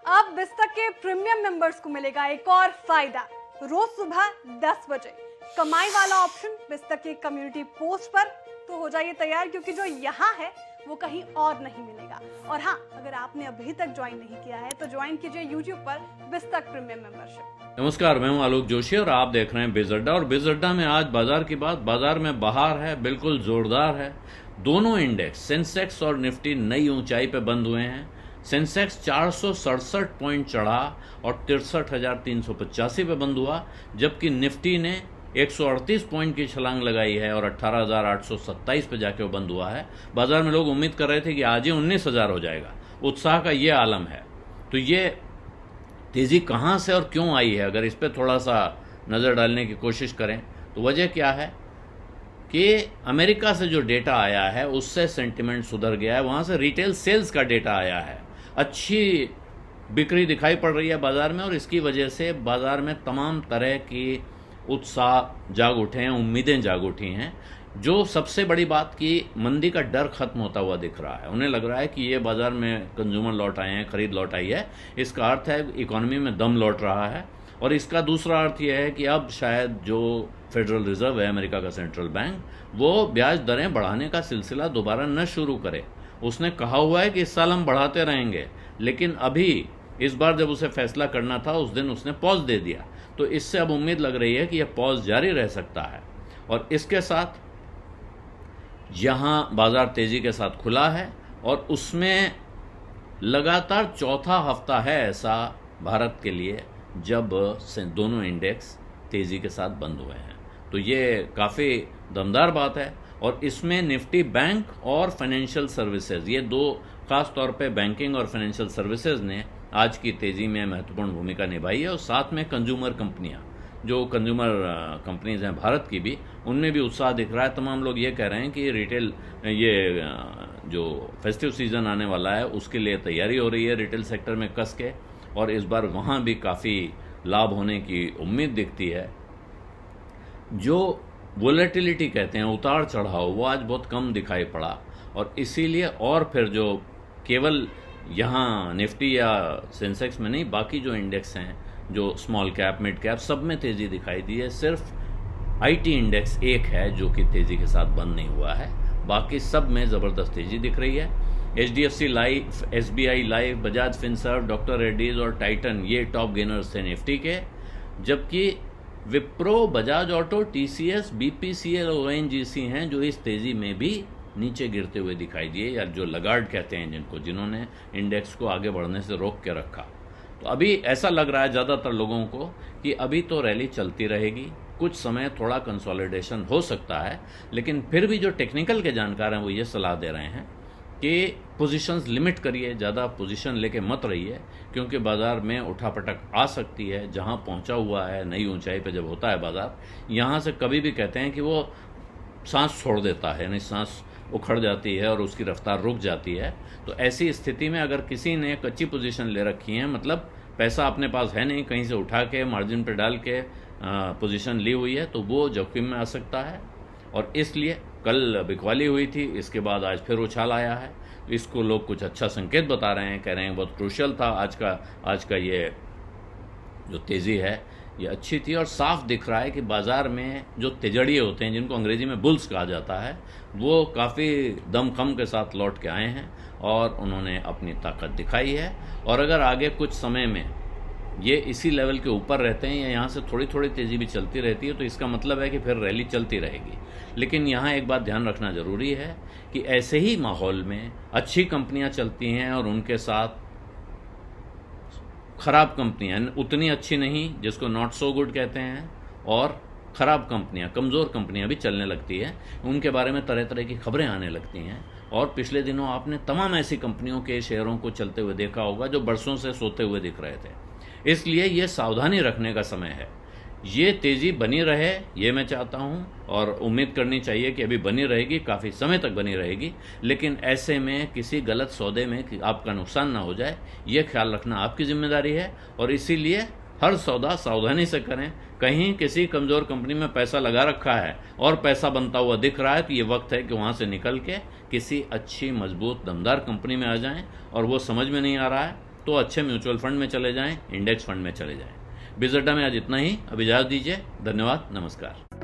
अब बिस्तक के premium members को मिलेगा एक और फायदा। रोज सुबह 10 बजे कमाई वाला ऑप्शन बिस्तक के कम्युनिटी पोस्ट पर। तो हो जाइए तैयार, क्योंकि जो यहाँ है वो कहीं और नहीं मिलेगा। और हाँ, अगर आपने अभी तक ज्वाइन नहीं किया है तो ज्वाइन कीजिए यूट्यूब पर बिस्तक प्रीमियम मेंबरशिप। नमस्कार, मैं हूं आलोक जोशी और आप देख रहे हैं बिज अड्डा। और बिज अड्डा में आज बाजार की बात। बाजार में बहार है, बिल्कुल जोरदार है। दोनों इंडेक्स सेंसेक्स और निफ्टी नई ऊंचाई पे बंद हुए हैं। सेंसेक्स 467 पॉइंट चढ़ा और 63,385 पे बंद हुआ, जबकि निफ्टी ने 138 पॉइंट की छलांग लगाई है और 18,827 पे जाके वो बंद हुआ है। बाजार में लोग उम्मीद कर रहे थे कि आज ही 19,000 हो जाएगा। उत्साह का ये आलम है। तो ये तेजी कहाँ से और क्यों आई है, अगर इस पर थोड़ा सा नज़र डालने की कोशिश करें तो वजह क्या है कि अमेरिका से जो डेटा आया है उससे सेंटिमेंट सुधर गया है। वहाँ से रिटेल सेल्स का डेटा आया है, अच्छी बिक्री दिखाई पड़ रही है बाजार में, और इसकी वजह से बाजार में तमाम तरह की उत्साह जाग उठे हैं, उम्मीदें जाग उठी हैं। जो सबसे बड़ी बात कि मंदी का डर खत्म होता हुआ दिख रहा है। उन्हें लग रहा है कि ये बाजार में कंज्यूमर लौट आए हैं, खरीद लौट आई है। इसका अर्थ है इकोनॉमी में दम लौट रहा है। और इसका दूसरा अर्थ यह है कि अब शायद जो फेडरल रिजर्व है, अमेरिका का सेंट्रल बैंक, वो ब्याज दरें बढ़ाने का सिलसिला दोबारा न शुरू करे। उसने कहा हुआ है कि इस साल हम बढ़ाते रहेंगे, लेकिन अभी इस बार जब उसे फैसला करना था उस दिन उसने पॉज दे दिया। तो इससे अब उम्मीद लग रही है कि यह पॉज जारी रह सकता है। और इसके साथ यहाँ बाजार तेजी के साथ खुला है और उसमें लगातार चौथा हफ्ता है ऐसा भारत के लिए जब दोनों इंडेक्स तेजी के साथ बंद हुए हैं। तो ये काफ़ी दमदार बात है। और इसमें निफ्टी बैंक और फाइनेंशियल सर्विसेज, ये दो खास तौर पे बैंकिंग और फाइनेंशियल सर्विसेज ने आज की तेजी में महत्वपूर्ण भूमिका निभाई है। और साथ में कंज्यूमर कंपनियां, जो कंज्यूमर कंपनीज हैं भारत की भी, उनमें भी उत्साह दिख रहा है। तमाम लोग ये कह रहे हैं कि रिटेल, ये जो फेस्टिव सीजन आने वाला है उसके लिए तैयारी हो रही है रिटेल सेक्टर में कस के, और इस बार वहाँ भी काफ़ी लाभ होने की उम्मीद दिखती है। जो वोलेटिलिटी कहते हैं, उतार चढ़ाव, वो आज बहुत कम दिखाई पड़ा। और इसीलिए, और फिर जो केवल यहाँ निफ्टी या सेंसेक्स में नहीं, बाकी जो इंडेक्स हैं, जो स्मॉल कैप, मिड कैप, सब में तेज़ी दिखाई दी है। सिर्फ आईटी इंडेक्स एक है जो कि तेज़ी के साथ बंद नहीं हुआ है, बाकी सब में ज़बरदस्त तेज़ी दिख रही है। HDFC life, SBI life, Bajaj Finserv, doctor Reddy's और टाइटन, ये टॉप गेनर्स थे निफ्टी के। जबकि Wipro, Bajaj auto, TCS, BPCL और ONGC हैं जो इस तेज़ी में भी नीचे गिरते हुए दिखाई दिए, या जो लगार्ड कहते हैं जिनको, जिन्होंने इंडेक्स को आगे बढ़ने से रोक के रखा। तो अभी ऐसा लग रहा है ज़्यादातर लोगों को कि अभी तो रैली चलती रहेगी, कुछ समय थोड़ा कंसोलिडेशन हो सकता है, लेकिन फिर भी जो टेक्निकल के जानकार हैं वो ये सलाह दे रहे हैं कि पोजीशंस लिमिट करिए, ज़्यादा पोजीशन लेके मत रहिए, क्योंकि बाजार में उठापटक आ सकती है। जहां पहुंचा हुआ है, नई ऊंचाई पे जब होता है बाजार, यहां से कभी भी कहते हैं कि वो सांस छोड़ देता है, यानी सांस उखड़ जाती है और उसकी रफ्तार रुक जाती है। तो ऐसी स्थिति में अगर किसी ने कच्ची पोजीशन ले रखी है, मतलब पैसा अपने पास है नहीं, कहीं से उठा के मार्जिन पे डाल के पोजीशन ली हुई है, तो वो जोखिम में आ सकता है। और इसलिए कल बिकवाली हुई थी, इसके बाद आज फिर उछाल आया है। तो इसको लोग कुछ अच्छा संकेत बता रहे हैं, कह रहे हैं बहुत क्रूशियल था आज का ये जो तेज़ी है ये अच्छी थी। और साफ दिख रहा है कि बाजार में जो तिजड़िए होते हैं, जिनको अंग्रेजी में बुल्स कहा जाता है, वो काफ़ी दमखम के साथ लौट के आए हैं और उन्होंने अपनी ताकत दिखाई है। और अगर आगे कुछ समय में ये इसी लेवल के ऊपर रहते हैं या यहाँ से थोड़ी थोड़ी तेज़ी भी चलती रहती है, तो इसका मतलब है कि फिर रैली चलती रहेगी। लेकिन यहाँ एक बात ध्यान रखना ज़रूरी है कि ऐसे ही माहौल में अच्छी कंपनियाँ चलती हैं और उनके साथ खराब कंपनियां, उतनी अच्छी नहीं, जिसको नॉट सो गुड कहते हैं, और खराब कंपनियां, कमज़ोर कंपनियां भी चलने लगती हैं। उनके बारे में तरह तरह की खबरें आने लगती हैं। और पिछले दिनों आपने तमाम ऐसी कंपनियों के शेयरों को चलते हुए देखा होगा जो बरसों से सोते हुए दिख रहे थे। इसलिए ये सावधानी रखने का समय है। ये तेज़ी बनी रहे, ये मैं चाहता हूँ, और उम्मीद करनी चाहिए कि अभी बनी रहेगी, काफ़ी समय तक बनी रहेगी। लेकिन ऐसे में किसी गलत सौदे में कि आपका नुकसान ना हो जाए, ये ख्याल रखना आपकी जिम्मेदारी है। और इसीलिए हर सौदा सावधानी से करें। कहीं किसी कमज़ोर कंपनी में पैसा लगा रखा है और पैसा बनता हुआ दिख रहा है, तो ये वक्त है कि वहाँ से निकल के किसी अच्छी, मजबूत, दमदार कंपनी में आ जाएं। और वो समझ में नहीं आ रहा है तो अच्छे म्यूचुअल फंड में चले जाएं, इंडेक्स फंड में चले जाएं। बिजनेसअड्डा में आज इतना ही। अब इजाजत दीजिए। धन्यवाद, नमस्कार।